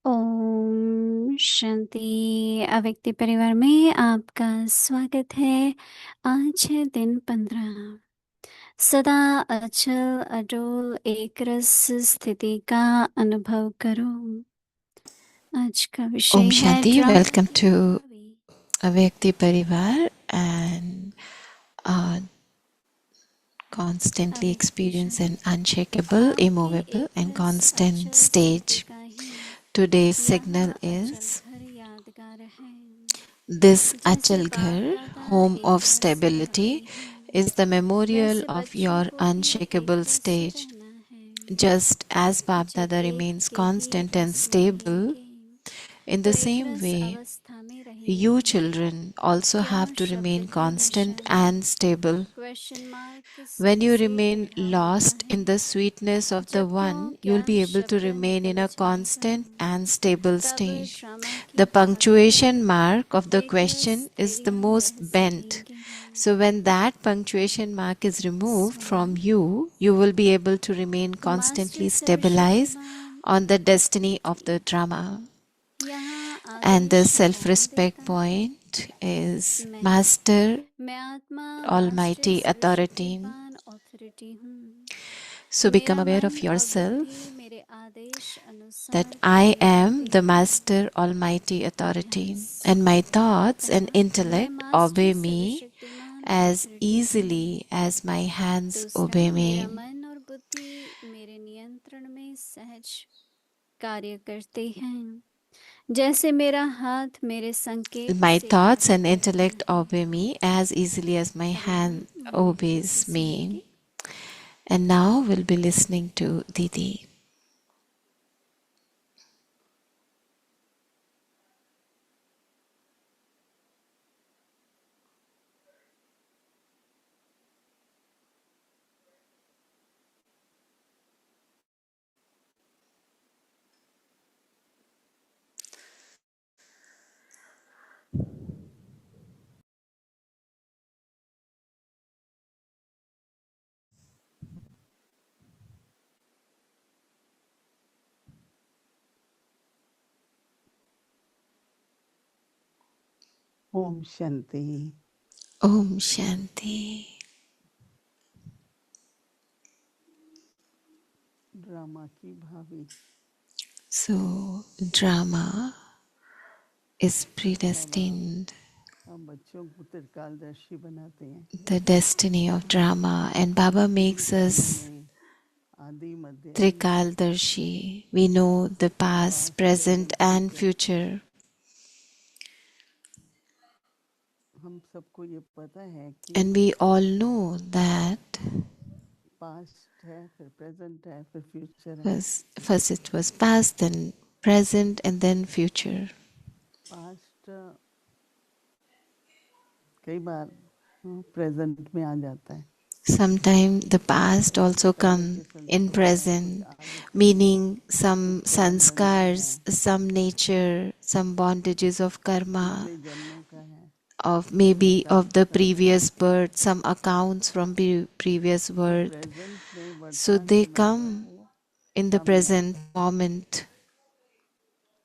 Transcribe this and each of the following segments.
ओम शांति। अव्यक्ति परिवार में आपका स्वागत है। आज है दिन 15। सदा अचल अडोल एक रस स्थिति का अनुभव करो। आज का विषय Om है Shanti, ड्रामा welcome की to भावी। Avyakti Parivar and constantly अव्यक्त experience an शांति। unshakable, आपके immovable एक and रस constant अचल स्थिति stage. का ही Today's signal यहाँ अचल is घर यादगार है। this जैसे Achal बाप Ghar, दादा home एक of रस भावी stability, हैं, is the memorial वैसे of बच्चों your को भी एक unshakable रस stage. रहना है। Just as Bap जब Dada एक remains के ही constant and रस में stable, रहेंगे in तो the एक same रस way, अवस्था में you रहेंगे। children also क्या have to शब्द remain की constant दिशा में and stable. Question mark When you सबसे remain गहरा होता lost है। in the sweetness of the जब क्यों One, you'll क्या be able to शब्द remain in निकल a जाएगा, constant and stable तब stage. ड्रामा की The भावी punctuation mark of the एक question is the स्थैर्य most रह bent. सकेंगे। So when that punctuation mark is removed from सोम। you, you will be able to remain The Master constantly stabilized सर्वशक्तिमान on the destiny of the अद्वितीय drama. यहाँ And the आदेश कौन self-respect देता है? point is मैं Master आत्मा master Almighty Authority. सर्वशक्तिमान ऑथोरिटी हूँ। So become मेरा aware मन of और बुद्धि yourself मेरे आदेश that अनुसार I कार्य am करते the हैं। Master Almighty यहाँ Authority, and my Som. thoughts and कहा मैं intellect मास्टर obey me सर्वशक्तिमान as ऑथोरिटी हूँ। easily as my hands दूसरा, obey मेरा me. मन और बुद्धि मेरे नियंत्रण में सहज कार्य करते हैं, जैसे मेरा हाथ मेरे संकेत My से thoughts कार्य and करता intellect है। obey me as easily as my Hare Ram. hand मणिमुरली से obeys me. सुनेंगे। And now we'll be listening to Didi. Om Shanti. Om Shanti. Drama की भावी। So, drama is Baba predestined, हम बच्चों को त्रिकालदर्शी बनाते हैं। the destiny of drama, and Baba तीन makes कालों us में आदि मध्य अंत, Trikaldarshi. We know the past, past present, present and future. future. हम सबको ये पता है कि And we all know that past है, फिर प्रेजेंट है, फिर फ्यूचर है। first it was past, then present, and then future. Past कई बार प्रेजेंट में आ जाता है। Sometimes the past जैसे also पहले come के in संस्कार, कुछ present, आदतें, meaning some कुछ कर्म बंधन है, sanskars, some nature, some bondages of karma, पिछले जन्मों का है, of कुछ maybe of हिसाब the किताब है। previous birth, some accounts from previous जो birth. प्रेजेंट में So वर्तमान they समय में come वो in the सामने present आता है। moment.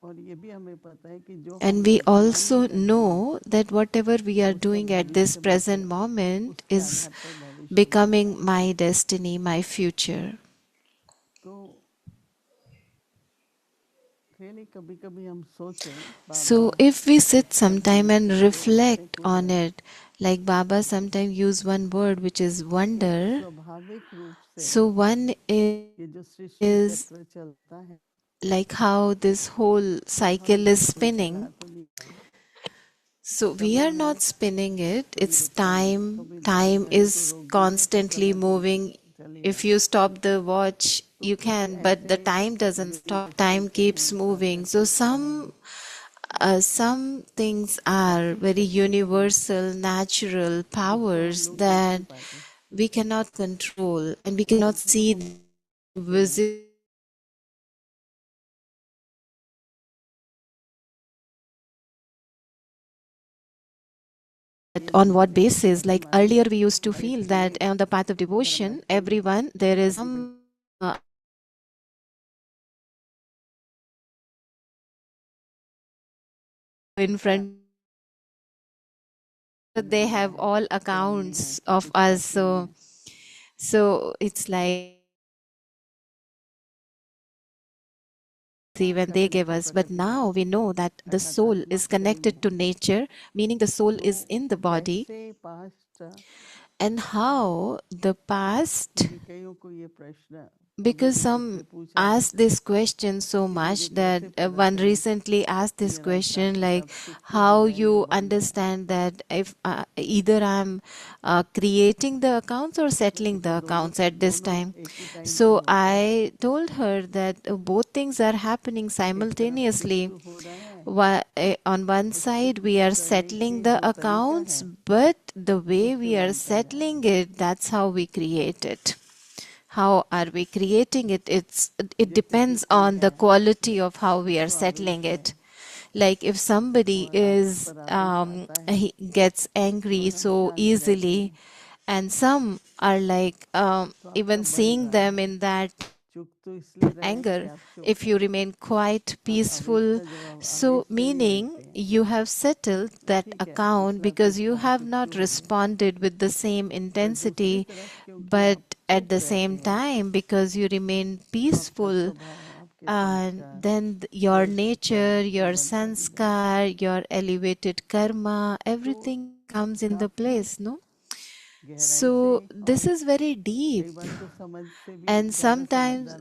और ये भी हमें पता है कि जो हम And we वर्तमान में also करते हैं know that whatever we are उसका doing at this भविष्य बनते present हैं, moment उसके is आधार पर भविष्य बनता becoming है। my destiny, my future. तो रियली कभी कभी हम सोचें, Baba So if we sit शब्द sometime यूज and करते हैं, reflect take on with it, like Baba sometimes use one word which is कि wonder. स्वाभाविक रूप से So one ये जो सृष्टि is चक्र चलता है like how this whole वो हम cycle is बीच में चला spinning. तो नहीं, So we are समय है not spinning it, कभी it's रुकता नहीं है, time. कभी Time घड़ी को is रोक दीजिए तो constantly समय moving. चली If you जाती है। stop the watch, तो you कुछ can, but ऐसे the time doesn't युग stop. Time चलते keeps हैं, moving. सागर So चलता है, some things are ऐसी very शक्ति हैं universal, natural जिसको हम powers लोग देख that नहीं पाते। we cannot control and we cannot see हैं visible ये on what दुनिया basis. Like हमारी earlier we used to feel Prithvi that on the path of devotion धरती everyone there is प्रतिबिंब uh, in front. They have all accounts of us, so it's like when they give us, but now we know that the soul is connected to nature, meaning the soul is in the body, कैसे past and how the past, क्योंकि कईयों को ये प्रश्न because some ask this question so much that one recently asked this question, like how you understand that if either I'm creating the accounts or settling the accounts at this time. So I told her that both things are happening simultaneously. On one side we are settling the accounts, but the way we are settling it, that's how we create it. How are we creating it? It depends on the quality of how we are settling it. Like if somebody is he gets angry so easily, and some are like even seeing them in that चुप तो इसलिए रहे anger, कि आप चुप if you remain quite peaceful, so meaning you have settled that account because you have not responded with the same intensity, but at the same time because you remain peaceful, and then your nature, your sanskar, your elevated karma, everything comes in the place, no? So this is very deep, and sometimes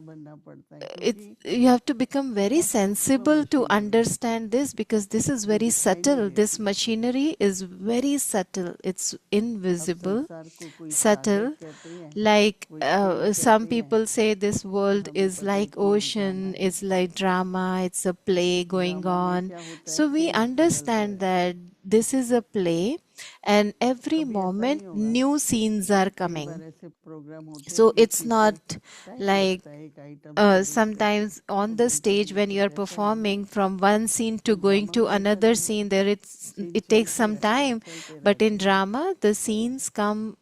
you have to become very sensible to understand this, because this is very subtle. This machinery is very subtle. It's invisible, subtle. Like some people say this world is like ocean, it's like drama, it's a play going on. So we understand that this is a play, and every moment new scenes are coming. So it's not like sometimes on the stage when you are performing from one scene to going to another scene, it takes some time, but in drama the scenes come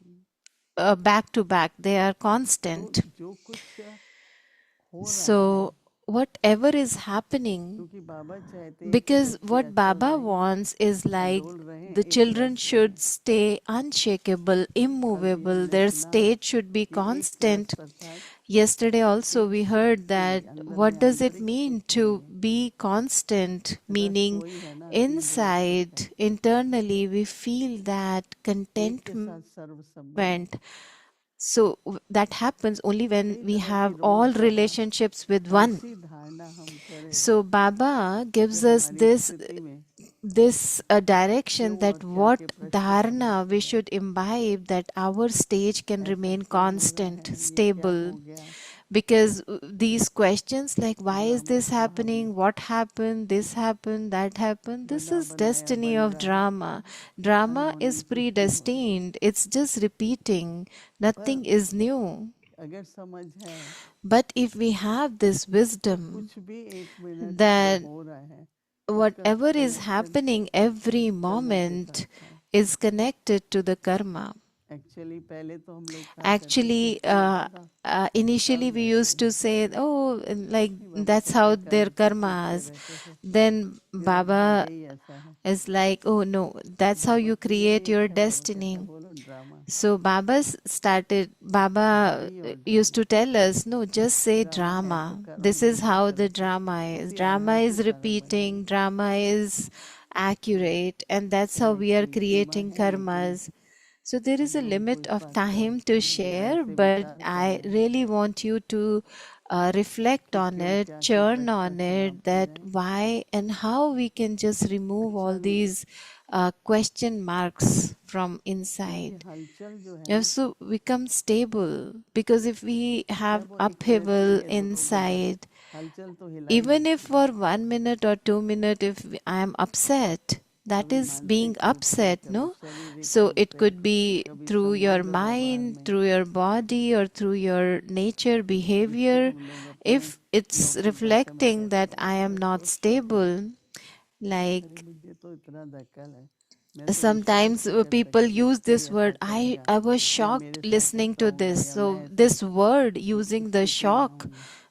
back to back, they are constant. So whatever is happening, because what Baba wants is like the children should stay unshakable, immovable, their state should be constant. Yesterday also we heard that what does it mean to be constant, meaning inside, internally we feel that contentment. So that happens only when we have all relationships with one. So Baba gives us this direction that what dharana we should imbibe, that our stage can remain constant, stable. Because these questions like why is this happening, what happened, this happened, that happened, this is destiny of drama. Drama is predestined, it's just repeating, nothing is new. But if we have this wisdom that whatever is happening every moment is connected to the karma. Actually, initially we used to say, oh, like that's how their karma is. Then Baba is like, oh no, that's how you create your destiny. So Baba used to tell us, no, just say drama. This is how the drama is. Drama is repeating, drama is accurate, and that's how we are creating karmas. So there is a limit of time to share, but I really want you to reflect on it, churn on it, that why and how we can just remove all these question marks from inside. You have to become stable, because if we have upheaval inside, even if for 1 minute or 2 minutes, if I am upset, that is being upset, no? So it could be through your mind, through your body, or through your nature behavior. If it's reflecting that I am not stable, like sometimes people use this word, I was shocked listening to this. So this word, using the shock,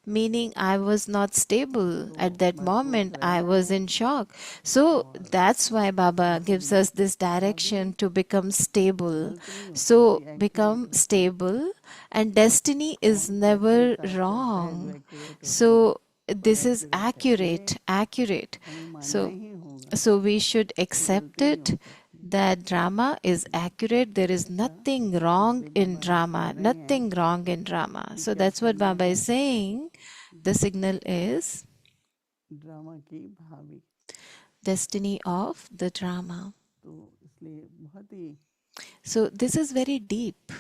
meaning I was not stable at that मजबूत moment. I रहना was है in shock. So और that's why Baba बहुत gives us this विनम्रता भी direction to become stable. गलत नहीं होता So बल्कि become एक्यूरेट रहता है stable, and destiny is कौन कैसे never चाहता है जो wrong. एक्यूरेट होता है So पर this is एक्यूरेट है ये accurate. हमें मानना So ही होगा so we should इसमें accept गलती नहीं हो it सकती that drama is accurate. There is ऐसा nothing wrong इसलिए in बाबा कह drama. रहे हैं Nothing wrong in drama. कि So क्या that's what करना Baba है is saying. The signal is drama की भावी destiny of the drama. तो इसलिए बहुत ही So this is very deep.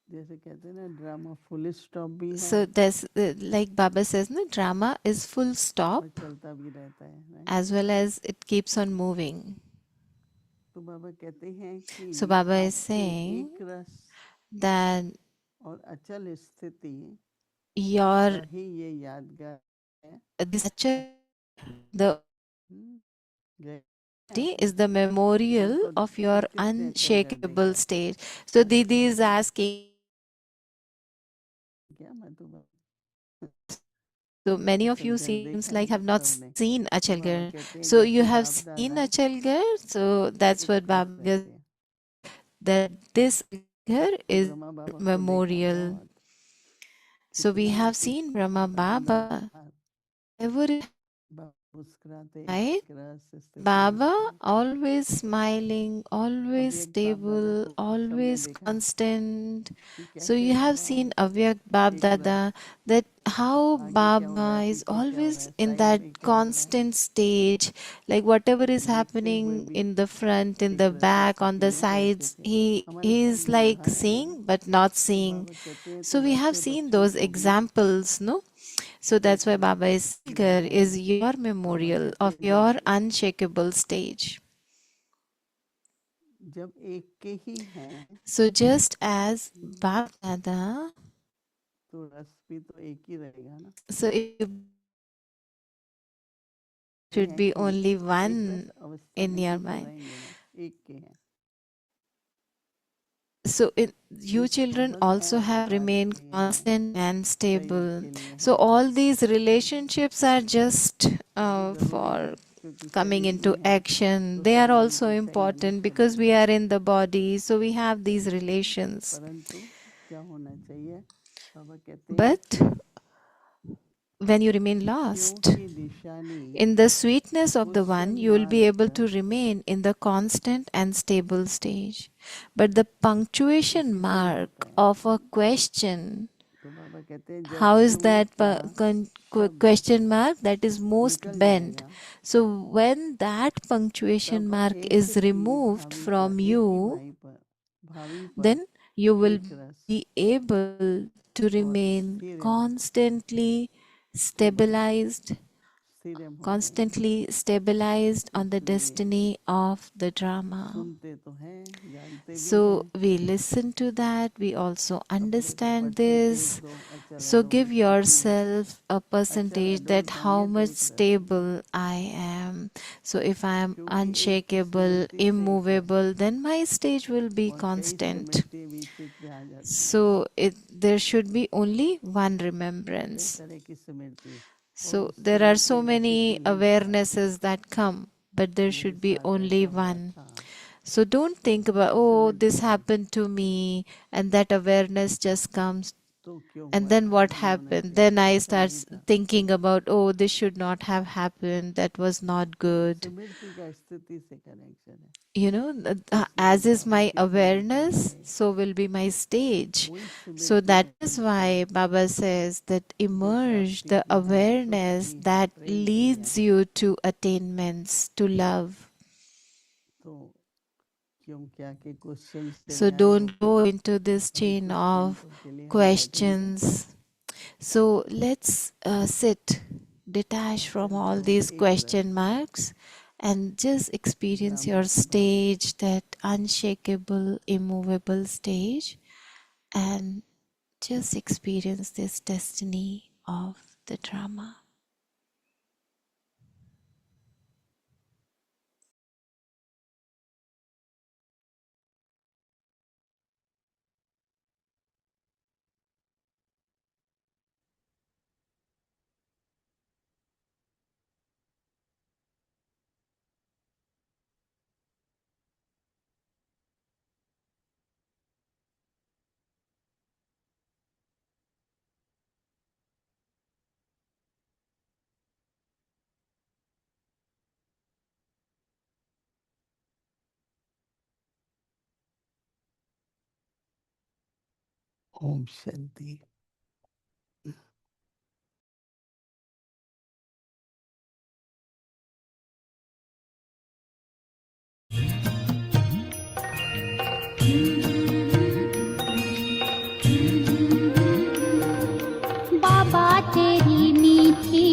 जैसे कहते हैं ना ड्रामा फुल स्टॉप भी है So there's like Baba says, no, drama is full stop और चलता भी रहता है right? as well as it keeps on moving. तो बाबा कहते हैं कि So Baba is आपकी saying एक रस that और अचल स्थिति your का ही ये यादगार है this the हम्म, गए is the memorial उनको of your उनको किसने अचल कर unshakable देखा state. So Didi is asking, क्या मैं तो so many of अचल you घर seems देखा like है have ना not सबने seen तो बाबा Achalgar. कहते हैं So you जैसे have बाप seen दादा Achalgar. So that's एक what रस Baba रहते हैं that this here तो is ब्रह्मा बाबा को देखा memorial. बहुत So we कितना have seen Brahma Baba. शानदार Ever बाबा मुस्कुराते right? एक रस स्थिति में Baba थे always smiling, always अभी एक बाप दादा stable, को सबने always देखा constant. कि So कैसे you have Baba seen Avyak Bab एक रस Dada that how आगे क्या हो रहा Baba है is पीछे क्या हो रहा always है in साइड that में क्या हो रहा है constant stage, like whatever is देखते हुए happening भी in the front, in एक the रस back, on स्थिति the में रहते sides, थे he हमारे साथ is भी like रहा है ना seeing but not तो seeing. बाबा कहते हैं तो So we have वैसे seen बच्चों those को भी examples, no? So that's why देखा Baba is जाता है is your बाबा memorial कहते of हैं your unshakable stage. जब एक के ही हैं So just as Bab Dada, तो रस भी तो एक ही रहेगा ना so it ये should है be कि only एक रस one अवस्था in में your ही तो mind. रहेंगे ना एक के हैं So you एक children अवध also have अवतार remained के हैं constant and शरीर stable. के लिए So हैं all these relationships are just वो जरूरी for है क्योंकि coming शरीर भी into है action. तो They are सारी also उनकी शरीर में important because we चलेगी are in the body. So we have these relations. परंतु क्या होना चाहिए बाबा कहते हैं But when you remain lost, क्योंकि निशानी in the sweetness of the one, question you will be able mark to remain in the constant and stable stage. But the punctuation इसी से ही mark होता है of a question, तो बाबा कहते हैं जब how is क्यों that का शब्द question mark that is most निकल bent? जाएगा So when that punctuation तब mark एक is ही removed भावी पर from एक ही you, भावी पर then you will एक रस be able to और remain constantly stabilized, स्थिरम हो जाएंगे constantly stabilized on the इसलिए destiny of the drama. सुनते तो हैं जानते भी So हैं we listen to that, we also अपने understand परसेंटेज this. दो अचल So अडोल give स्थिति में yourself a अचल percentage अडोल that how होंगे तो much एक रस में stable I am. So if I am क्योंकि एक unshakable, स्मृति से एक रस immovable, then my stage will be और कई constant. स्मृति बीच में आ जाती हैं So there should be only one कई remembrance. तरह की स्मृति और So उस there are स्मृति so में many कितनी ही बार awarenesses that come, but there मेरे should be साथ only ऐसा हुआ one. था So don't think about, और oh, सिमट this जाए happened to me, and that awareness just comes. तो क्यों And हुआ then ऐसा what नहीं होना happened? चाहिए Then था I ऐसा start नहीं था thinking about, oh, this should not have happened. That was not good. स्मृति का स्थिति से कनेक्शन है You know, इसलिए as is बाबा my की स्मृति awareness, से so will be my stage. वही So स्मृति that is बनती है why Baba says that जो emerge प्राप्ति the की है सुख awareness की है that प्रेम की leads है you to attainments, to love. तो क्यों क्या के क्वेश्चन से So में आए don't होके go into this अभी chain कुछ of मिनटों के लिए हम बैठ भी जाएं questions. So let's sit, detach from all तो these एक रस question marks and just experience drama your की भावी stage, that unshakable, immovable stage, and just experience this destiny of the drama. Om Shanti. बाबा तेरी मीठी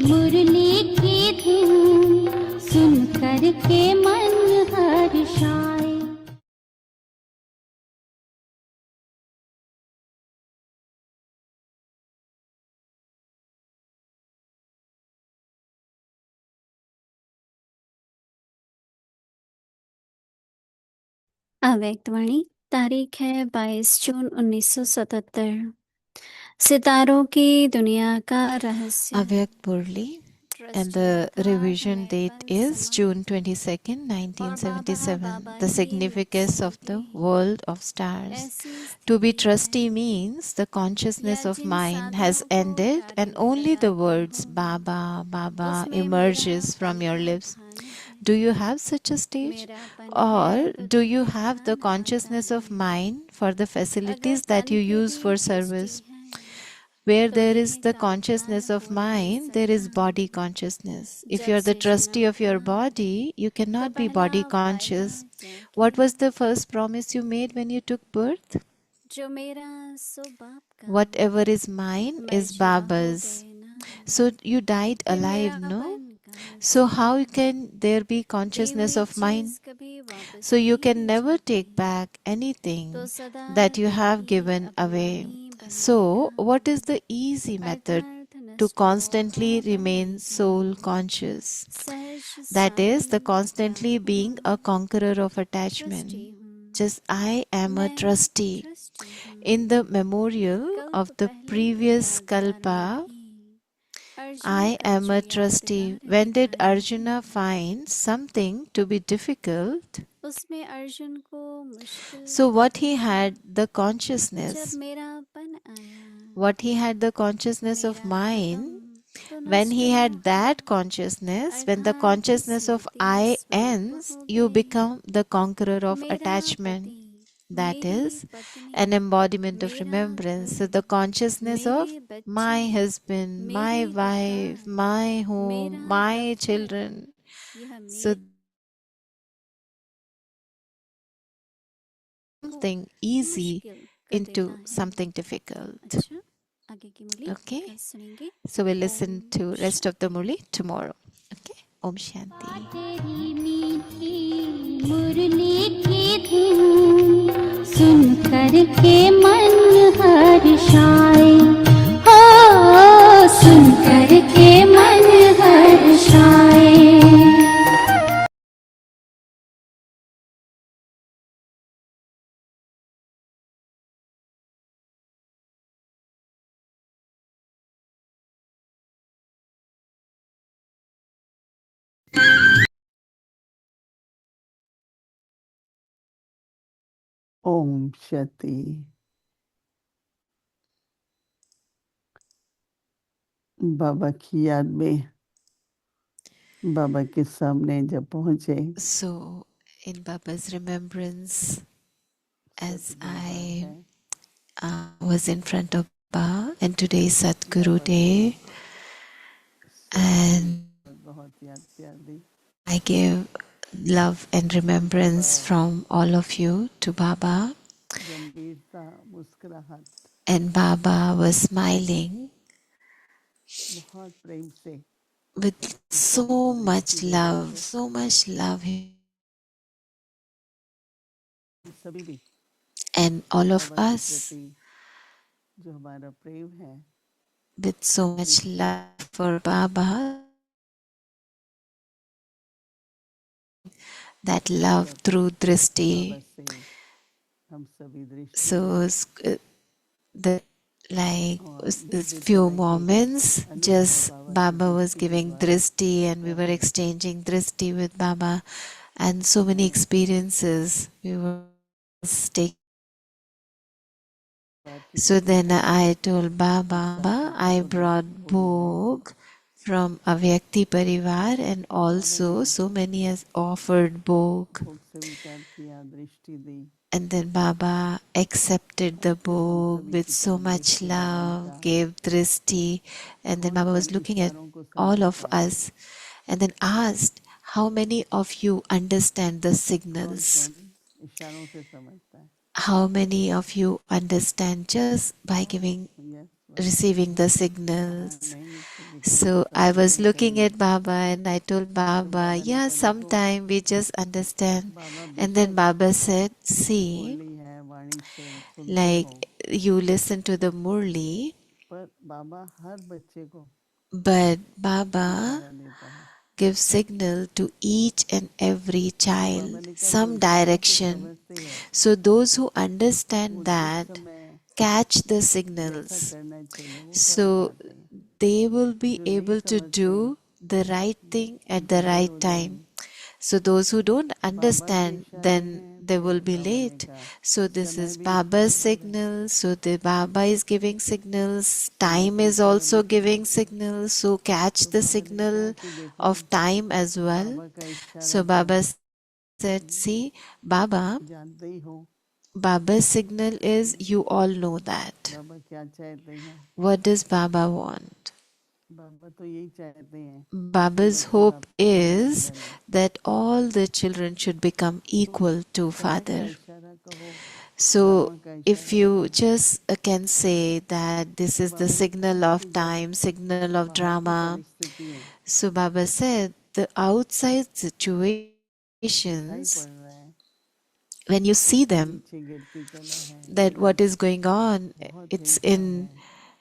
मुरली की धुन सुन कर के मन हर्षाए। अव्यक्तवाणी तारीख है 22 जून 1977। सितारों की दुनिया का रहस्य। Avyak Murli, and the revision date is June 22nd, 1977. The significance of the world of stars. To be trustee means the consciousness of mind has ended and only the words Baba, Baba emerges from your lips. Do you have such a stage? Or do you have the consciousness of mind for the facilities that you use for service? Where there is the consciousness of mind, there is body consciousness. If you are the trustee of your body, you cannot be body conscious. What was the first promise you made when you took birth? Whatever is mine is Baba's. So you died alive, no? So how can there be consciousness of mind? So you can never take back anything that you have given away. So what is the easy method to constantly remain soul conscious? That is the constantly being a conqueror of attachment. Just I am a trustee. In the memorial of the previous kalpa, I am a trustee. When did Arjuna find something to be difficult? So what he had the consciousness, what he had the consciousness of mind, when he had that consciousness, when the consciousness of I ends, you become the conqueror of attachment. That is an embodiment of remembrance. So the consciousness of my husband, my wife, my home, my children. So something easy into something difficult. Okay, so we'll listen to rest of the Murli tomorrow. Okay, Om Shanti. तेरी मीठी मुरली की धुन सुन कर के मन हर्षाए। हो सुन कर के मन हर्षाए। ओम शांति। बाबा की याद में बाबा के सामने जब पहुंचे, So in Baba's remembrance, as I was in front of Baba, and today is Sadhguru Day, and बहुत याद प्यार दी। I give love and remembrance from all of you to Baba. गंभीरता, मुस्कुराहट, And Baba was smiling बहुत प्रेम से with so much love, so much love. सभी भी And all of बाबा के us प्रति जो हमारा प्रेम है, with so much love for Baba, that love through drishti. बाबा से हम सभी दृष्टि So the few moments, just Baba was giving drishti and we were exchanging drishti with Baba, and so many experiences we were taking. So then I told Baba, I brought bhog from Avyakti Parivar, and also so many has offered bhog. भोग से विचार किया, दृष्टि दी। And then Baba accepted the book with so much love, gave Drishti, and then Baba was looking at all of us and then asked, how many of you understand the signals? इशारों से समझता है. How many of you understand just by giving, Yes. receiving the signals? नहीं इसको So I was looking at Baba and I told Baba, yeah, sometime we just understand. And then Baba said, see, मुरली है वाणी से सुनते like हो, you listen to the Murli, पर बाबा हर बच्चे को but Baba इशारा देता है. gives signal to each and every Baba child, ने कहा some जो इशारों से direction. समझते हैं So those who वो understand जिस that समय catch the जैसा signals. करना चाहिए वो कर So पाते हैं. they will be जो नहीं able to समझते do the right thing at the there right हो time. जाएगी. So those who don't बाबा के understand, इशारे then हैं they तो will be बाबा ने late. कहा So this समय is भी Baba's इशारों से signal. So the Baba is giving signals. Time is also giving signals. So catch तो the बाबा ने signal कहा कि देखो of time as well. बाबा का इशारा So तो Baba said, see, Baba, जानते ही हो. Baba's signal is you all know that. बाबा क्या चाहते हैं. What does Baba want? बाबा तो यही चाहते हैं Baba's बच्चे hope बाप के is बराबर हैं. that all the children should become equal to समय का Father. इशारा कहो, So कर्म का if इशारा you कहो. just can say that this is the बाबा ने signal कहा of कि जब time, signal of बाहर की drama. परिस्थितियां So Baba said the outside दिखाई situations, पड़ रहा है, when you see them, नीचे गिरती कला है, that what is going on, बहुत it's हिंसा in है,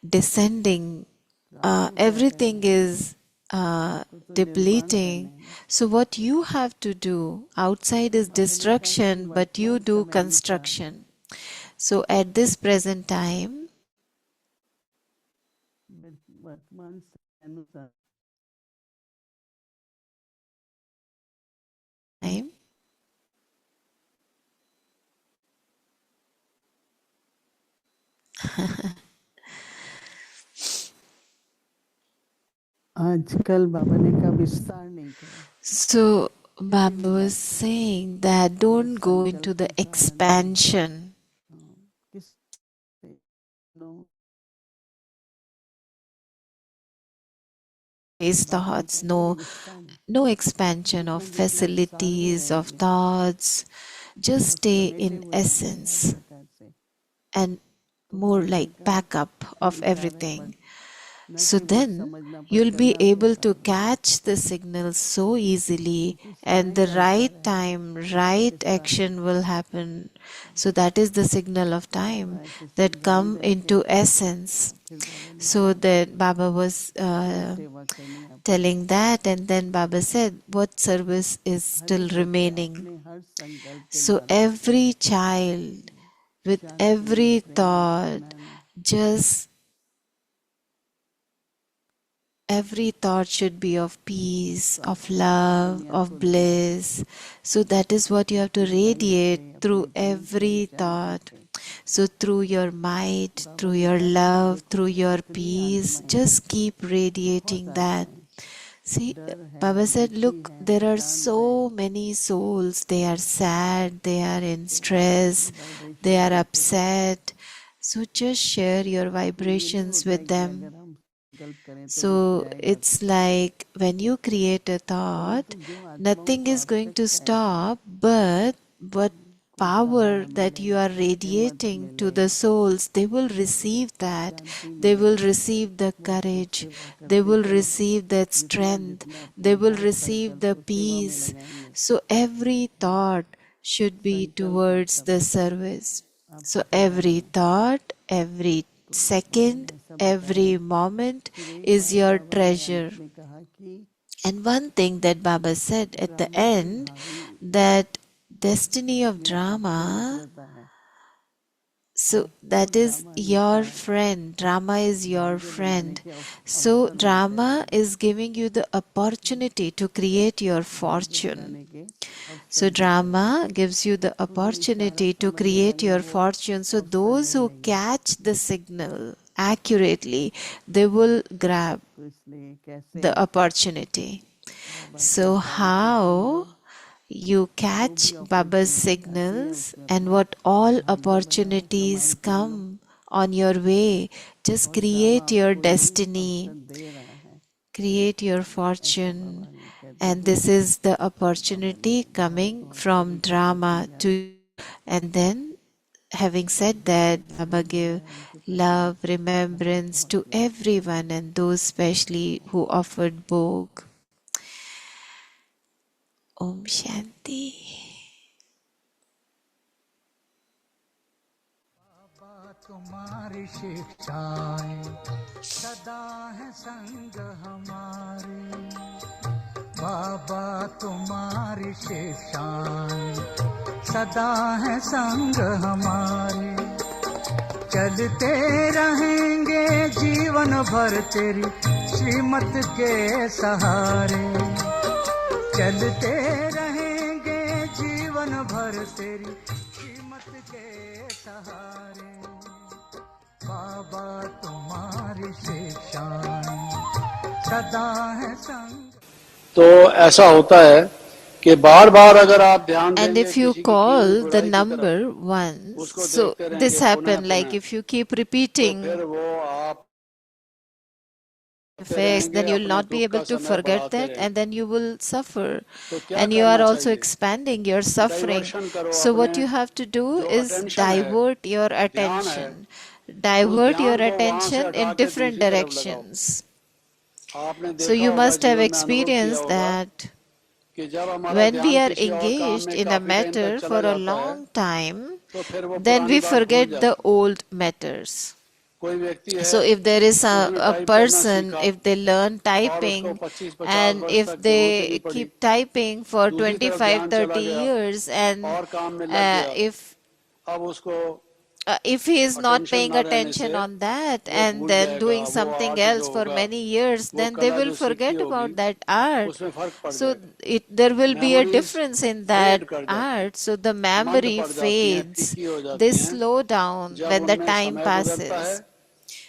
descending, तो आपको क्या everything करना है. is आपको तो निर्माण depleting. करना है. So what you have to do, outside is बाबा ने कहा कि destruction, but you वर्तमान do समय अनुसार construction. So at this present time, वर्तमान समय अनुसार आजकल बाबा ने कहा विस्तार नहीं करो. so Baba was saying that don't go into the expansion. किस no His thoughts, no expansion of facilities, of thoughts. Just stay in essence and more like backup of everything. So then you'll be able to catch the signals so easily, and the right time, right action will happen. So that is the signal of time, that come into essence. So that Baba was telling that, and then Baba said, what service is still remaining? So every child, with every thought, just every thought should be of peace, of love, of bliss. So that is what you have to radiate through every thought. So through your might, through your love, through your peace, just keep radiating that. See, Baba said, look, there are so many souls. They are sad, they are in stress, they are upset. So just share your vibrations with them. So it's like when you create a thought, nothing is going to stop, but what power that you are radiating to the souls, they will receive that. They will receive the courage. They will receive that strength. They will receive the peace. So every thought should be towards the service. So every thought, every second, every moment is your treasure. And one thing that Baba said at the end, that destiny of drama, so that is your friend. Drama is your friend. So drama is giving you the opportunity to create your fortune. So drama gives you the opportunity to create your fortune. So those who catch the signal accurately, they will grab the opportunity. So how you catch Baba's signals, and what all opportunities come on your way, just create your destiny, create your fortune. And this is the opportunity coming from drama to you. And then, having said that, Baba give love, remembrance to everyone, and those especially who offered Bhog. Om Shanti. तुम्हारी शिक्षाएं सदा है संग हमारे, बाबा तुम्हारी शिक्षाएं सदा है संग हमारे, चलते रहेंगे जीवन भर तेरी श्रीमत के सहारे, चलते रहेंगे जीवन भर तेरी श्रीमत के सहारे, बाबा तुम्हारी शिक्षाएं सदा है संग। तो ऐसा होता है कि बार बार अगर आप ध्यान And देंगे if you किसी की call की the बुराई की तरफ, number once, उसको so देखते रहेंगे this happen पुनः like पुनः, if you keep तो repeating फिर वो आप effects, then रहेंगे, you'll अपने not be दुख able का to समय forget बढ़ाते that, रहेंगे। and then you will suffer. तो क्या And you करना are also चाहिए? expanding your suffering. डाइवर्शन करो So what अपने you have to do जो is अटेंशन है, divert your ध्यान है, attention. उस Divert your ध्यान को वहां से attention हटा in के different दूसरी तरफ लगाओ। directions. आपने So देखा you होगा, must have जीवन में अनुभव किया experienced होगा that कि जब हमारा when we ध्यान are किसी और काम engaged में in a काफी टाइम तक matter चला for a जाता है, long time, तो फिर वो then पुरानी we बात भूल forget जाते the हैं। old matters. कोई व्यक्ति है, So if there is उसने a टाइप करना person, सीखा if they learn और उसको typing 25-50 and वर्ष if तक जरूरत ही नहीं they पड़ी, keep typing for दूसरी तरफ 25, ध्यान चला 30 गया years and और काम में लग गया, अब उसको if he is not attention paying ना रहने attention से on that वो and भूल then जाएगा, doing वो something आर्ट else जो for होगा, many years, वो then they कला will जो सीखी forget होगी, about that art. उसमें फर्क पड़ So जाएगा। there will be a memories difference in fade that कर जाती हैं, art. So the मंद memory पड़ जाती हैं, fades. फीकी हो They जाती हैं, slow down जब when the उनमें time समय गुजरता है passes.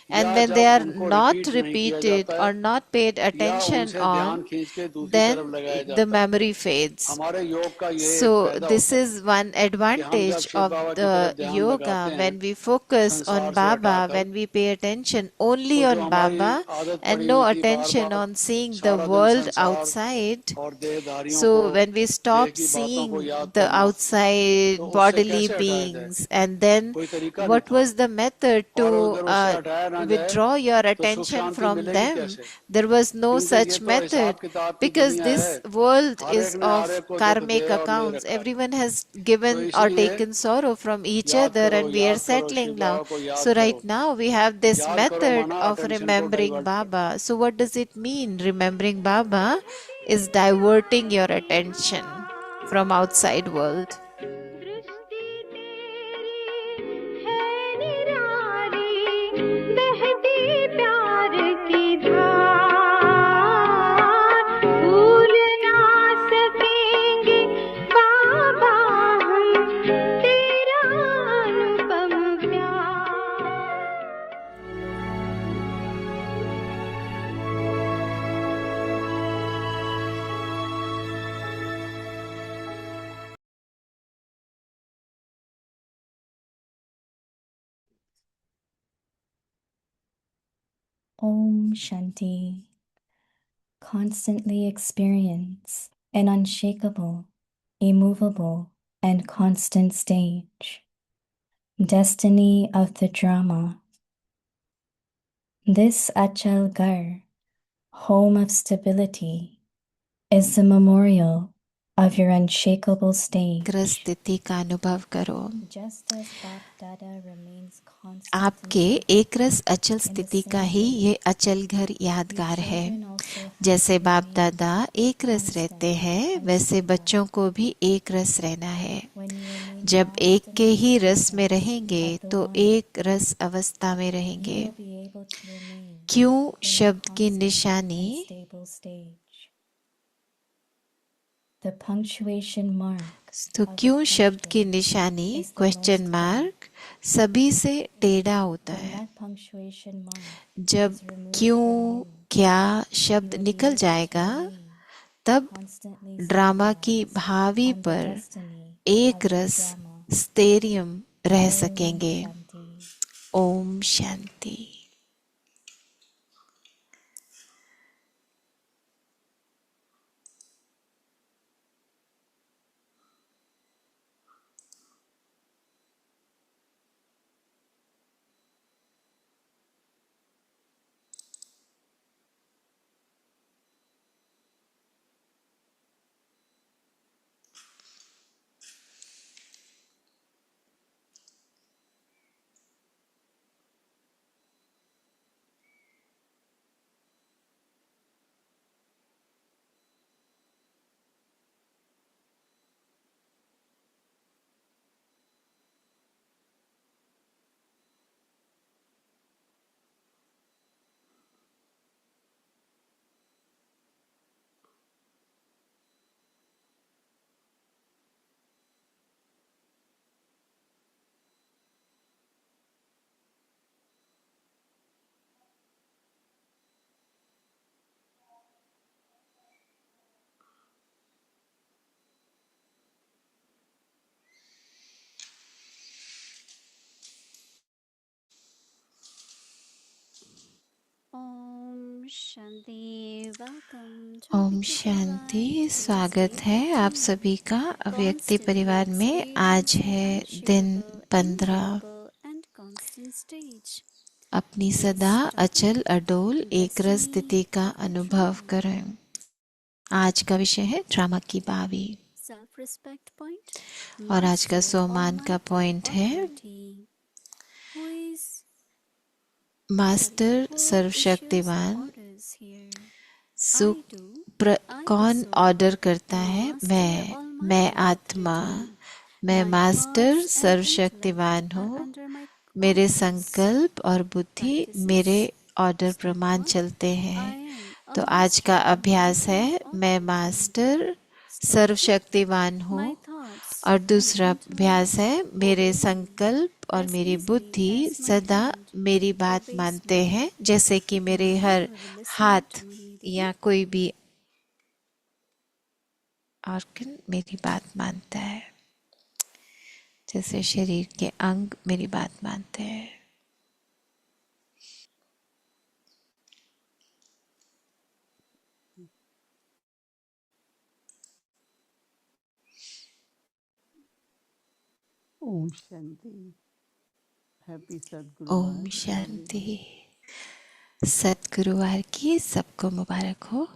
And या when they जब are उनको not रिपीट नहीं किया repeated जाता है or not paid या attention उनसे ध्यान on, खींच के दूसरी तरफ then लगाया the जाता है। memory fades. हमारे योग का ये एक So फायदा this होता है is one कि हम जब advantage शिव of बाबा की the तरफ ध्यान yoga लगाते हैं when we focus संसार on से Baba, हटाकर, when we pay attention only तो जो on हमारी Baba आदत and पड़ी no हुई थी बार attention bar on seeing the सारा दिन world संसार outside. और देहधारियों So को, when we देह stop की बातों को seeing याद the करना, तो outside उससे bodily कैसे हटाया जाए? beings, and then कोई तरीका नहीं what था, was the method और to अगर उससे हटाया ना जाए withdraw your तो सुख attention शांति from मिलेगी them? कैसे? There was no क्योंकि ये such तो हिसाब method किताब की because दुनिया this है, world हर is एक ने हर of एक को दुख karmic दे और ले accounts. रखा है। Everyone has तो given or इसलिए taken sorrow from each याद other, करो, and we are याद करो, शिव settling बाबा now. को याद So करो। right now we have this याद करो method माना of अटेंशन को remembering डाइवर्ट करो। Baba. So what does it mean? Remembering Baba is diverting your attention from outside world. दृष्टि तेरी है निराली, बहती प्यार की धार, भूल ना सकेंगे बाबा हम तेरा अनुपम प्यार। Om Shanti. Constantly experience an unshakable, immovable, and constant stage. Destiny of the drama. This Achal Gar, home of stability, is the memorial of your unshakable stage. ग्रह स्थिति का अनुभव करो। Just as Bap Dada remains constant आपके and एक रस अचल स्थिति का ही ये अचल घर यादगार है। जैसे बाप दादा एक रस रहते हैं, वैसे बच्चों को भी एक रस रहना है। जब एक के ही रस में रहेंगे तो एक रस अवस्था में रहेंगे। क्यों शब्द की निशानी? The punctuation mark तो क्यों शब्द की निशानी क्वेश्चन मार्क सभी से टेढ़ा होता है। that punctuation mark जब क्यों क्या शब्द निकल जाएगा तब constantly ड्रामा की standardized भावी on the पर destiny एक of the रस drama. स्थैर्यम रह Om सकेंगे। Shanti. ओम शांति। ओम शांति। वेलकम टू ओम अव्यक्ति शांति। परिवार। स्वागत है आप सभी का अव्यक्ति परिवार में। आज है दिन 15। अपनी सदा अचल अडोल एक रस स्थिति का अनुभव करें। आज का विषय है ड्रामा की बावी सेल्फ रिस्पेक्ट पॉइंट। और आज का सम्मान का पॉइंट है मास्टर सर्वशक्तिवान। कौन ऑर्डर करता है? मैं आत्मा, मैं मास्टर सर्वशक्तिवान हूँ। मेरे संकल्प और बुद्धि मेरे ऑर्डर प्रमाण चलते हैं। तो आज का अभ्यास है मैं मास्टर सर्वशक्तिवान हूँ और दूसरा अभ्यास है मेरे संकल्प और मेरी बुद्धि सदा मेरी बात मानते हैं, जैसे कि मेरे हर हाथ या कोई भी ऑर्गन मेरी बात मानता है, जैसे शरीर के अंग मेरी बात मानते हैं। ओम शांति। हैप्पी ओम सद्गुरुवार शांति। सद्गुरुवार की सबको मुबारक हो।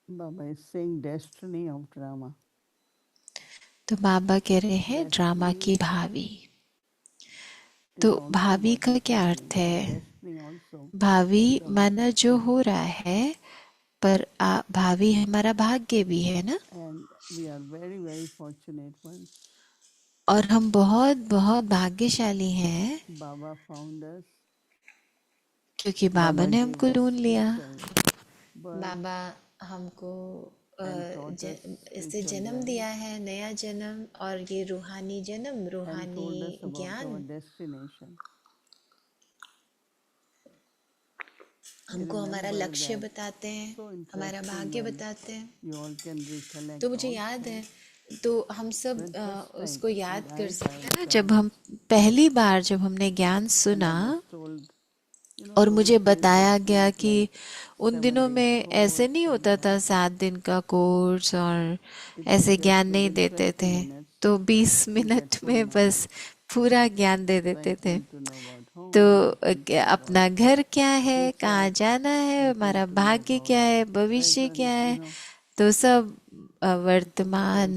बाबा is saying destiny of drama. तो बाबा कह रहे हैं ड्रामा की भावी। तो भावी का क्या अर्थ है? डेस्टिनी आल्सो भावी माना जो हो रहा है, पर भावी हमारा भाग्य भी है ना। And we are very very fortunate ones. और हम बहुत बहुत भाग्यशाली हैं बाबा फाउंडर्स, क्योंकि बाबा ने हमको ढूंढ लिया। बाबा बाबा हमको इससे जन्म दिया है, नया जन्म, और ये रूहानी जन्म, रूहानी ज्ञान डेस्टिनेशन हमको हमारा लक्ष्य बताते हैं, हमारा भाग्य बताते हैं। You all can recollect. तो मुझे याद है, तो हम सब उसको याद कर सकते हैं ना, जब हम पहली बार जब हमने ज्ञान सुना और मुझे बताया गया कि उन दिनों में ऐसे नहीं होता था, 7 दिन का कोर्स और ऐसे ज्ञान नहीं देते थे, तो 20 मिनट में बस पूरा ज्ञान दे देते थे। तो अपना घर क्या है, कहाँ जाना है, हमारा भाग्य क्या है, भविष्य क्या है, तो सब वर्तमान,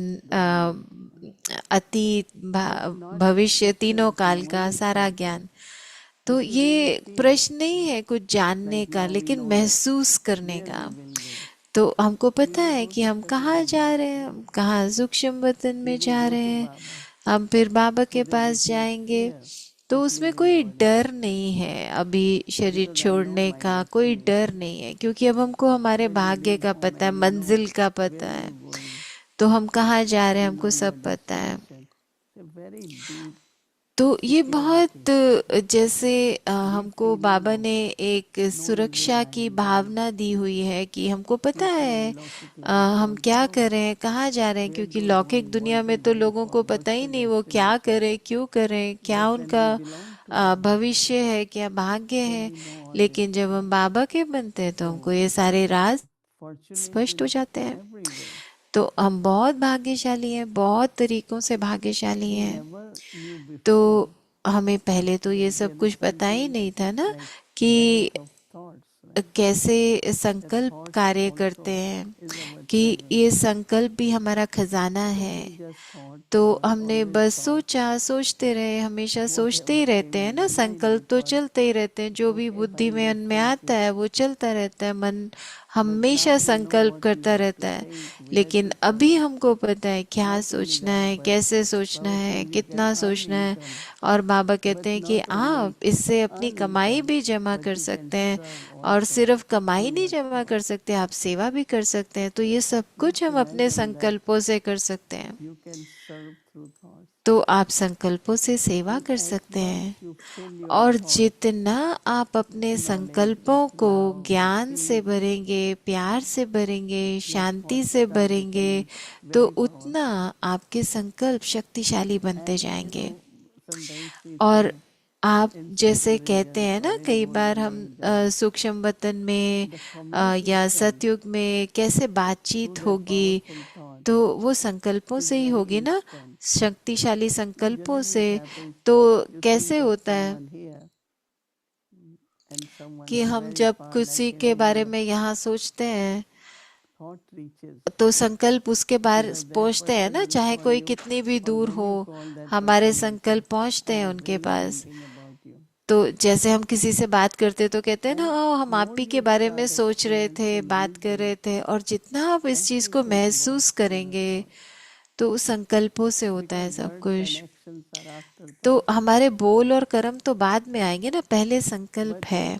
अतीत, भविष्य, तीनों काल का सारा ज्ञान। तो ये प्रश्न नहीं है कुछ जानने का, लेकिन महसूस करने का। तो हमको पता है कि हम कहाँ जा रहे हैं, हम कहाँ सूक्ष्म वतन में जा रहे हैं, हम फिर बाबा के पास जाएंगे। तो उसमें कोई डर नहीं है, अभी शरीर छोड़ने का कोई डर नहीं है, क्योंकि अब हमको हमारे भाग्य का पता है, मंजिल का पता है। तो हम कहाँ जा रहे हैं हमको सब पता है। तो ये बहुत जैसे हमको बाबा ने एक सुरक्षा की भावना दी हुई है कि हमको पता है हम क्या कर रहे हैं, कहाँ जा रहे हैं, क्योंकि लौकिक दुनिया में तो लोगों को पता ही नहीं वो क्या करें, क्यों करें, क्या उनका भविष्य है, क्या भाग्य है। लेकिन जब हम बाबा के बनते हैं तो हमको ये सारे राज स्पष्ट हो जाते हैं। तो हम बहुत भाग्यशाली हैं, बहुत तरीकों से भाग्यशाली हैं। तो हमें पहले तो ये सब कुछ पता ही नहीं था ना कि कैसे संकल्प कार्य करते हैं, कि ये संकल्प भी हमारा खजाना है। तो हमने बस सोचा, सोचते रहे, हमेशा सोचते ही रहते हैं ना, संकल्प तो चलते ही रहते हैं, जो भी बुद्धि में मन में आता है वो चलता रहता है, मन हमेशा संकल्प करता रहता है। लेकिन अभी हमको पता है क्या सोचना है, कैसे सोचना है, कितना सोचना है। और बाबा कहते हैं कि आप इससे अपनी कमाई भी जमा कर सकते हैं, और सिर्फ कमाई नहीं जमा कर सकते, आप सेवा भी कर सकते हैं। तो ये सब कुछ हम अपने संकल्पों से कर सकते हैं। तो आप संकल्पों से सेवा कर सकते हैं, और जितना आप अपने संकल्पों को ज्ञान से भरेंगे, प्यार से भरेंगे, शांति से भरेंगे, तो उतना आपके संकल्प शक्तिशाली बनते जाएंगे। और आप जैसे कहते हैं ना, कई बार हम सूक्ष्म वतन में या सतयुग में कैसे बातचीत होगी, तो वो संकल्पों से ही होगी ना, शक्तिशाली संकल्पों से। तो कैसे होता है कि हम जब किसी के बारे में यहाँ सोचते हैं तो संकल्प उसके बारे पहुंचते हैं ना, चाहे कोई कितनी भी दूर हो, हमारे संकल्प पहुंचते हैं उनके पास। तो जैसे हम किसी से बात करते तो कहते हैं ना, हम आप ही के बारे में सोच रहे थे, बात कर रहे थे। और जितना आप इस चीज को महसूस करेंगे तो उस संकल्पों से होता है सब कुछ। तो हमारे बोल और कर्म तो बाद में आएंगे ना, पहले संकल्प है।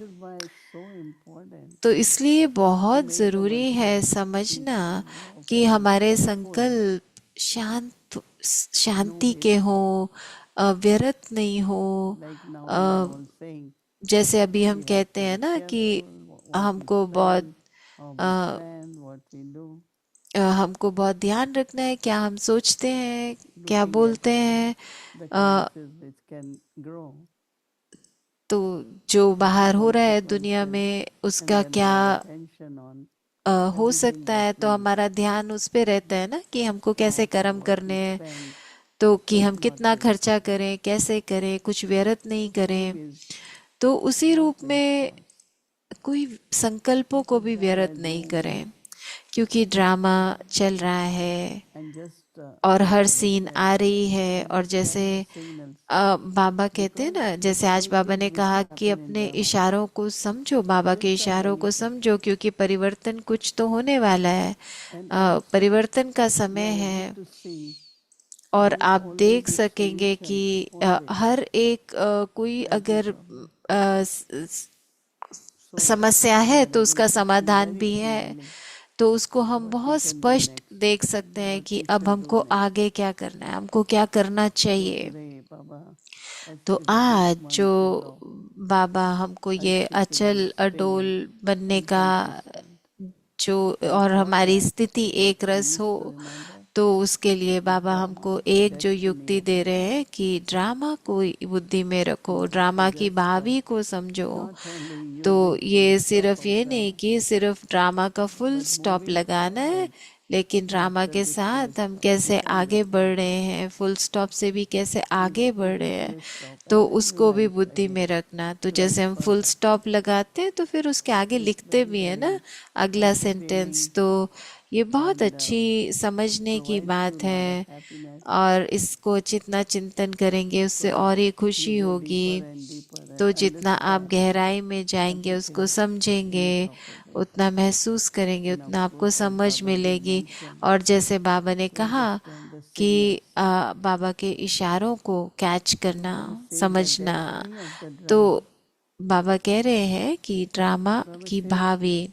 तो इसलिए बहुत जरूरी है समझना कि हमारे संकल्प शांति के हो, व्यर्थ नहीं हो। जैसे अभी हम कहते हैं ना कि हमको बहुत हमको बहुत ध्यान रखना है क्या हम सोचते हैं, क्या बोलते हैं। तो जो बाहर हो रहा है दुनिया में उसका क्या हो सकता है, तो हमारा ध्यान उस पे रहता है ना कि हमको कैसे कर्म करने हैं। तो कि हम कितना खर्चा करें, कैसे करें, कुछ व्यर्थ नहीं करें। तो उसी रूप में कोई संकल्पों को भी व्यर्थ नहीं करें, क्योंकि ड्रामा चल रहा है और हर सीन आ रही है। और जैसे बाबा कहते हैं ना, जैसे आज बाबा ने कहा कि अपने इशारों को समझो, बाबा के इशारों को समझो, क्योंकि परिवर्तन कुछ तो होने वाला है, परिवर्तन का समय है। और आप देख सकेंगे कि हर एक कोई अगर समस्या है तो उसका समाधान भी है। तो उसको हम बहुत स्पष्ट देख सकते हैं कि अब हमको आगे क्या करना है, हमको क्या करना चाहिए। तो आज जो बाबा हमको ये अचल अडोल बनने का जो, और हमारी स्थिति एक रस हो, तो उसके लिए बाबा हमको एक जो युक्ति दे रहे हैं कि ड्रामा को बुद्धि में रखो, ड्रामा की भावी को समझो। तो ये सिर्फ ये नहीं कि सिर्फ ड्रामा का फुल स्टॉप लगाना है, लेकिन ड्रामा के साथ हम कैसे आगे बढ़ रहे हैं, फुल स्टॉप से भी कैसे आगे बढ़ रहे हैं, तो उसको भी बुद्धि में रखना। तो जैसे हम फुल स्टॉप लगाते हैं तो फिर उसके आगे लिखते भी है ना अगला सेंटेंस। तो ये बहुत अच्छी समझने की बात है, और इसको जितना चिंतन करेंगे उससे और ही खुशी होगी। तो जितना आप गहराई में जाएंगे, उसको समझेंगे, उतना महसूस करेंगे, उतना आपको समझ मिलेगी। और जैसे बाबा ने कहा कि बाबा के इशारों को कैच करना, समझना। तो बाबा कह रहे हैं कि ड्रामा की भावी,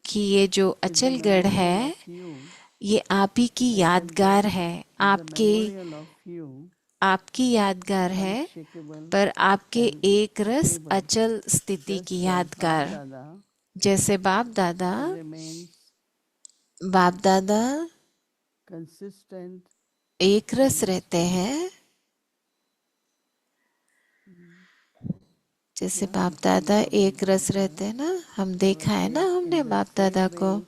कि ये जो अचलगढ़ है ये आप ही की यादगार है, is a आपके memorial of you, आपकी यादगार है, unshakable पर आपके and एक रस stable. अचल स्थिति Just की like यादगार। Bap Dada जैसे बाप दादा remains consistent, एक रस and रहते stable. हैं, जैसे Yeah, बाप we see दादा Baba एक रस Dada, रहते हैं ना, हम Baba देखा है ना says हमने in the बाप same दादा को। way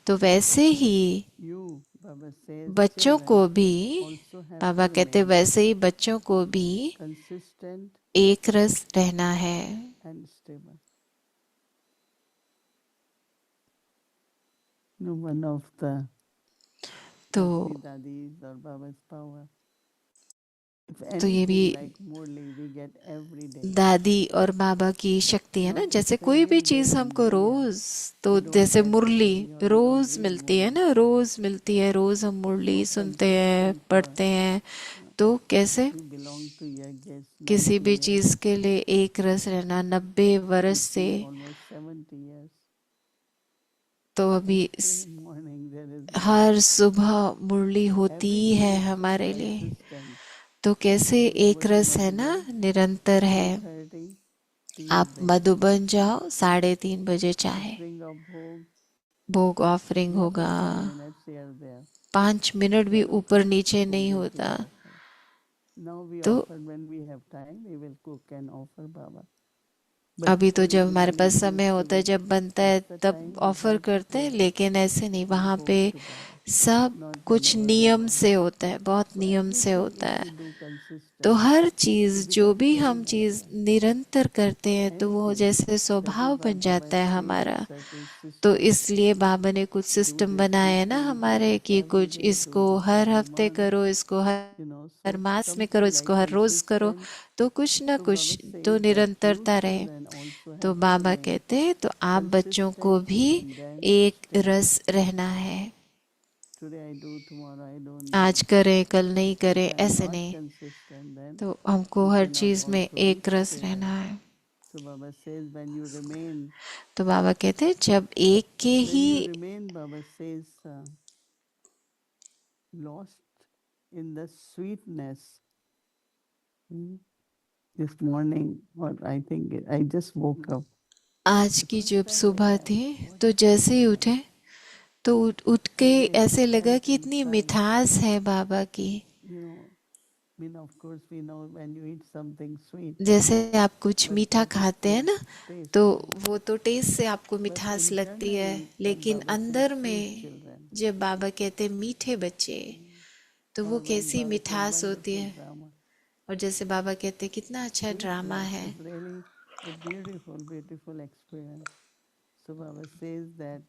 तो वैसे ही you, Baba says, बच्चों को children भी also have बाबा to कहते remain वैसे ही बच्चों को भी consistent एक रस रहना है। and stable. No one of the तो Dadi Dadis or Baba's power. If तो ये भी anything like Murli we get every day. दादी और बाबा की शक्ति है ना, Not a जैसे कोई भी single day चीज in हमको the year रोज, तो we don't जैसे get Murali Murli or we don't rose read मिलती है Murli. ना, रोज मिलती है, रोज हम मुरली So सुनते हैं, consistent for पढ़ते हैं। तो कैसे we belong to Yagyas किसी 90 भी years, चीज के लिए एक रस रहना 90 वर्ष we से। see almost 70 years. तो अभी Every morning there is Murli. हर सुबह मुरली होती Everything है is so हमारे लिए। consistent. तो कैसे Just एक go to रस है ना, Madhuban, निरंतर है। 3:30, tea is आप there. मधुबन जाओ 3:30 चाहे, Offering of bhog, भोग ऑफरिंग not होगा, 5 minutes here there. 5 मिनट भी Chalo, ऊपर नीचे bhog नहीं will be होता। offered. Now we तो offer when we have time, we will cook and offer Baba. But अभी तो जब हमारे usually पास it समय used to होता है, be जब बनता है that's the तब time we ऑफर have करते हैं, to लेकिन ऐसे नहीं, give वहाँ पे bhog to Baba, सब not कुछ any other नियम day. से होता है, बहुत So नियम से everything होता if है। you do तो consistent, हर it चीज जो becomes भी very हम चीज natural. निरंतर करते हैं तो वो Anything. जैसे That is स्वभाव why बन Baba जाता है created हमारा। certain तो systems. इसलिए बाबा ने कुछ Do सिस्टम this बनाए हैं ना weekly, do हमारे, this कि every कुछ day, do इसको this हर every हफ्ते month, करो, इसको हर so मास में करो, something इसको like हर रोज करो, consistent. तो कुछ ना So कुछ Baba तो says that you निरंतरता रहे। children also तो have to बाबा remain कहते हैं तो आप बच्चों को consistent भी and then एक stable. रस रहना है। Today I do, tomorrow I don't आज do. करें कल नहीं If करें, I am ऐसे not नहीं। consistent, then तो हमको you हर cannot चीज में also be एक रस stable. रहना है। So Baba says when you remain, तो बाबा कहते हैं जब एक के when he you remain, Baba says, lost in the sweetness. This morning, or I think I just woke up. आज The की first जब time I सुबह asked, थी, what तो is जैसे ही sweetness? उठे तो उठ के Then we ऐसे लगा felt कि इतनी inside, मिठास है बाबा की। of course we know when you eat something sweet, जैसे आप कुछ but मीठा that is खाते हैं ना, taste, तो right? वो तो टेस्ट से आपको But मिठास लगती है, internally, when लेकिन Baba says अंदर sweet में children, जब बाबा कहते हैं मीठे बच्चे, तो वो or when कैसी Baba says मिठास होती wonderful है। drama, और जैसे बाबा कहते हैं कितना अच्छा ड्रामा sweetness है। is really a beautiful, beautiful experience. So Baba says that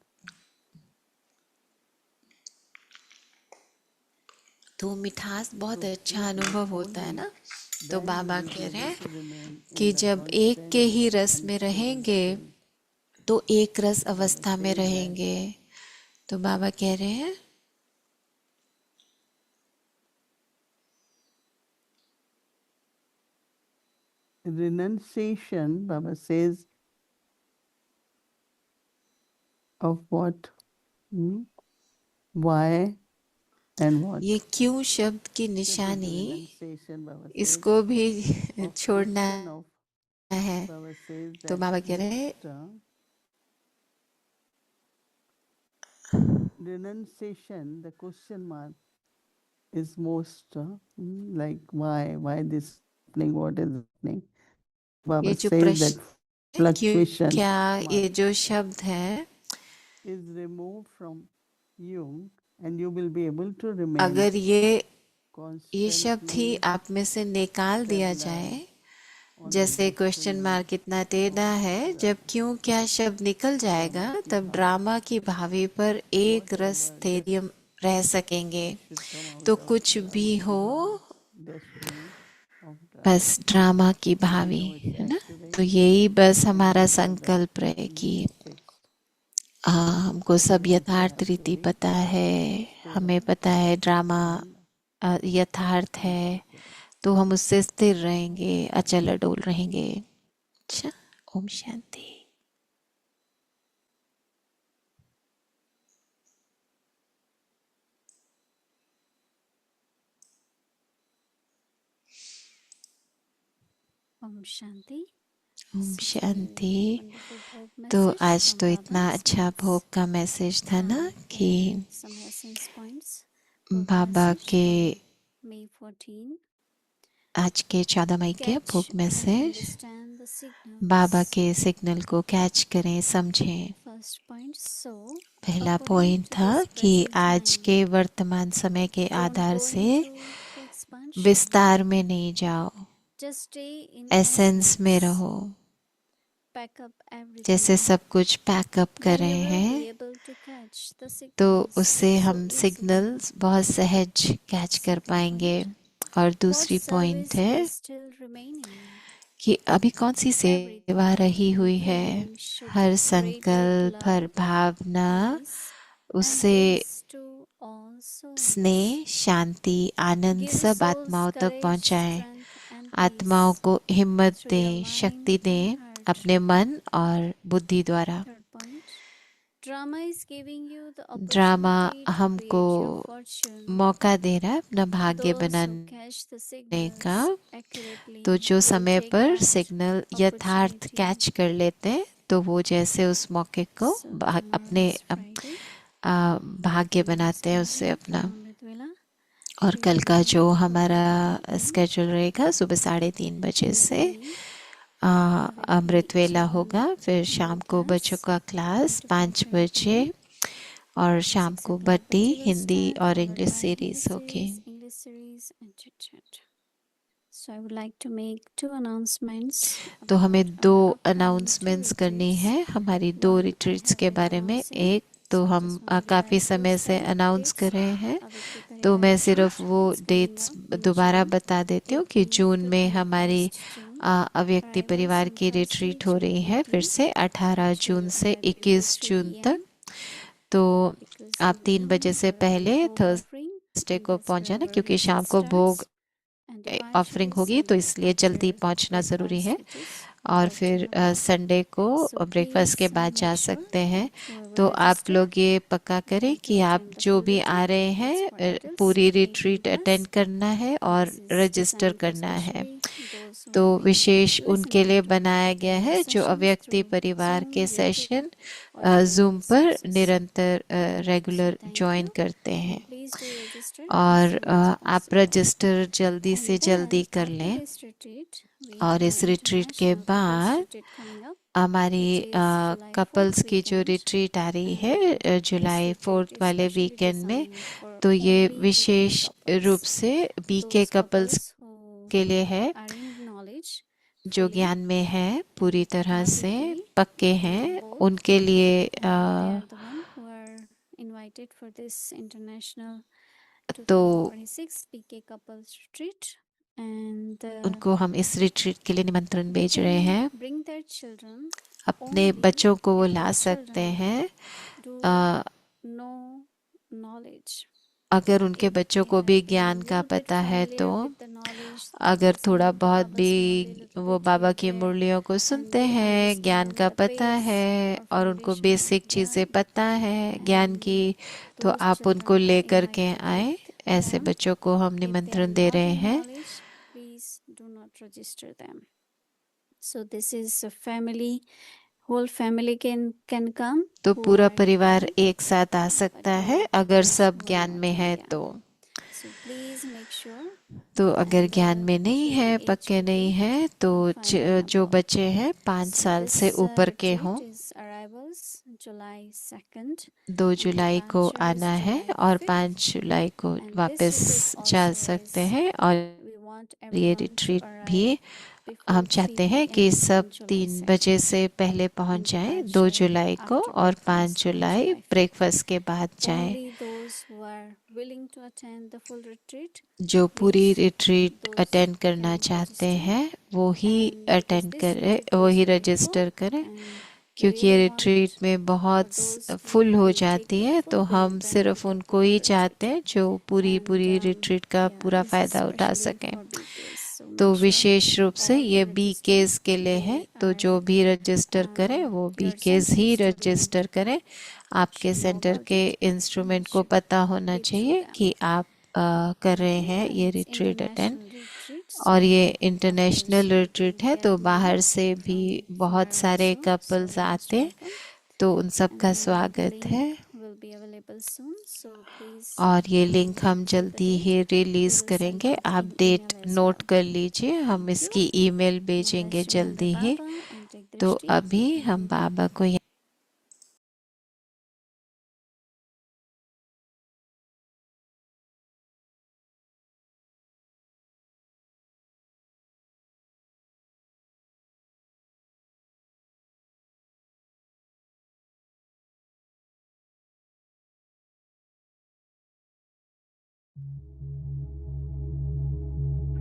तो मिठास बहुत through अच्छा sweetness अनुभव होता है only, ना। तो then you Baba will be कह रहे able हैं to remain कि in the जब एक के constant ही रस and में stable रहेंगे state. तो एक रस So Baba अवस्था में says that रहेंगे। तो बाबा कह रहे हैं renunciation, Baba says, of what, why, and what. ये क्यों शब्द की So this निशानी, renunciation, Baba says, इसको भी of छोड़ना question of, है। Baba says तो that बाबा कह रहे हैं renunciation, the question mark is most like why this happening, what is happening. Baba ये जो says that प्रश्न है, क्यों fluctuation क्या, ये mark जो शब्द है, is removed from you and you will be able to remain अगर ये शब्द ही constantly आप में से निकाल दिया जाए, stabilized on the जैसे क्वेश्चन destiny मार्क कितना टेढ़ा है, of जब the क्यों क्या शब्द निकल जाएगा, drama ki तब bhavi. ड्रामा की भावी पर एक Whatever रस स्थैर्य रह सकेंगे। should come out तो of कुछ the भी हो, destiny of drama. बस ड्रामा की So we भावी know it's है ना। accurate तो यही बस and हमारा we know that संकल्प रहे कि everything is fixed. हमको So सब we also यथार्थ have to रीति be पता है, हमें stable पता है ड्रामा and यथार्थ है, unshakeable. तो हम उससे स्थिर रहेंगे, अचल अडोल रहेंगे। अच्छा, ओम शांति। ओम शांति। ओम Such a शांति। wonderful भोग तो message आज from तो Baba. इतना अच्छा भोग का मैसेज था ना कि Some essence points. भोग बाबा message के from May 14. आज के 14 मई के Catch भोग and message understand the Baba signals. के सिग्नल को कैच करें, समझें। First point. So, पहला according पॉइंट to था this कि present आज time, के वर्तमान समय के don't आधार go से into the expansion. विस्तार में नहीं जाओ, Just stay in एसेंस में essence. रहो। Pack up everything. जैसे सब कुछ पैकअप कर Then you रहे will be हैं able to catch the तो signals उससे so हम easily. सिग्नल्स बहुत सहज कैच कर Second पाएंगे। point. और What दूसरी पॉइंट service है is still remaining? कि अभी कौन सी सेवा Everything, रही हुई है। including should हर create संकल्प, हर love, भावना, peace, and उससे bliss to all souls. स्नेह, शांति, आनंद Give the सब souls आत्माओं तक courage, पहुंचाएं। strength, and आत्माओं peace को हिम्मत through your दें, शक्ति mind दें and heart. अपने मन और बुद्धि द्वारा। Third point. Drama is giving you the drama opportunity to हमको create your fortune. मौका दे रहा है अपना भाग्य Those who बनाने catch the का। signals accurately तो जो will समय take पर that सिग्नल यथार्थ opportunity. कैच कर लेते हैं तो वो जैसे उस मौके को So अपने tomorrow is Friday. भाग्य बनाते हैं Next उससे morning अपना। from Amritwela. और We कल will का be जो having हमारा Bhagavad Gita स्केड्यूल रहेगा सुबह 3:30 बजे in the से evening. There will be Amritvela children होगा। फिर शाम Hindi को बच्चों class का क्लास 5 to 5 5:30 बजे p.m. और शाम 6 को o'clock बड्डी Bhakti will हिंदी start, और followed English by Hindi series होगी। series, English series, and chit chat. So I would like to make 2 announcements तो हमें about 2 our upcoming 2 अनाउंसमेंट्स करनी retreats. है हमारी 2 One I रिट्रीट्स have के been बारे में। announcing, एक तो so I हम just want to काफ़ी clarify समय those से अनाउंस कर dates. रहे हैं, Aditya तो Parivar मैं retreat सिर्फ वो is coming dates up in दोबारा June, बता देती हूँ कि 18th जून to में हमारी 21st June. अव्यक्ति Arrivals परिवार on की Thursday, रिट्रीट हो June रही है फिर 18th से 18 to जून से 21 11:53 जून p.m. तक। तो because आप in the 3 बजे evening से there will be पहले Bhog offering थर्सडे and को that's पहुंच where जाना, our क्योंकि retreat शाम को भोग starts. And eventually ऑफरिंग होगी तो Sunday इसलिए जल्दी after पहुंचना ज़रूरी breakfast, है। which is और 12 फिर o'clock. संडे को So ब्रेकफास्ट के please बाद जा make sure सकते हैं। that whoever तो आप registered लोग ये पक्का करें want to कि आप attend the जो full भी आ retreat. रहे That's हैं for adults पूरी and 18 रिट्रीट plus. अटेंड करना है और This is register designed for करना है। especially those who तो have been विशेष listening उनके लिए to बनाया गया our है जो sessions अव्यक्ति through परिवार Zoom, के YouTube, session or through zoom our पर sources. निरंतर So regular thank join you करते and हैं। please do register और as soon as आप possible. रजिस्टर जल्दी से And जल्दी then कर after लें। this retreat, we और have इस our रिट्रीट के international couples बाद retreat coming up, हमारी which is July 4th couples की जो weekend. रिट्रीट आ रही And है this जुलाई retreat 4 is वाले specially वीकेंड में, designed for तो ये only BK विशेष रूप couples. से BK Those couples couples who के लिए है are in knowledge, जो fully, ज्ञान में है, पूरी तरह से logically, पक्के and हैं, both. उनके लिए And they are the one who are invited for this international तो 2026 BK couples retreat. And उनको हम इस रिट्रीट के लिए निमंत्रण they भेज रहे can हैं। bring their children अपने only बच्चों को वो if ला the सकते children हैं do अ, know knowledge. अगर उनके If बच्चों they को भी have been ज्ञान का little bit पता है तो। familiar with the knowledge, अगर Baba's थोड़ा बहुत Baba's भी Murli little वो bit बाबा here की there, मुरलियों को and सुनते they हैं, ज्ञान understand का the पता base है or और उनको foundation of बेसिक चीज़ें Gyan, पता है ज्ञान and की, तो those आप उनको children are लेकर के invited आए। with ऐसे them. बच्चों को हम If they are निमंत्रण दे not रहे in हैं। knowledge, please do not register them. So this is a family, whole family can come तो who पूरा are in परिवार Gyan, एक साथ आ but सकता there है will be अगर those सब who are ज्ञान not में in है Gyan. तो। So please make sure. तो अगर And ज्ञान में नहीं should है, be age पक्के नहीं between है, तो 5 and जो above. बच्चे हैं 5 So साल this से ऊपर के retreat हों, is arrivals July 2nd 2 and जुलाई को departure is आना है July और 5th. 5 जुलाई को And this वापस retreat जा also सकते is, हैं। और we want ये everyone to रिट्रीट arrive भी before हम 3 चाहते हैं p.m. कि on सब July 3 2nd बजे से पहले पहुंच and जाएं 2 departure जुलाई को, after और 5 breakfast on July July 5th. Breakfast के बाद जाएं। Only those who are willing to attend the full retreat, जो पूरी please, रिट्रीट those अटेंड करना can चाहते register. हैं वो ही And because अटेंड this करें, retreat वो goes ही very रजिस्टर full करें, and we क्योंकि ये really want रिट्रीट में for बहुत those who फुल हो will take जाती the है। full तो हम benefit सिर्फ of उनको the ही full चाहते retreat. हैं जो पूरी And पूरी रिट्रीट का yeah, पूरा this is फ़ायदा उठा especially सकें। for BKs. So तो make sure विशेष रूप से all who ये register, बीकेस के लिए है, they तो जो are भी रजिस्टर करें वो your बीकेस ही center instrument रजिस्टर करें। आपके should know सेंटर about के it इंस्ट्रूमेंट and को should पता होना be through चाहिए them. कि आप कर रहे हैं Yeah, ये it's retreat attend. international retreat. और ये इंटरनेशनल रिट्रीट है तो बाहर से भी बहुत सारे कपल्स आते, तो उन सब का स्वागत है। और ये लिंक हम जल्दी ही रिलीज करेंगे, आप डेट नोट कर लीजिए, हम इसकी ईमेल भेजेंगे जल्दी ही। तो अभी हम बाबा को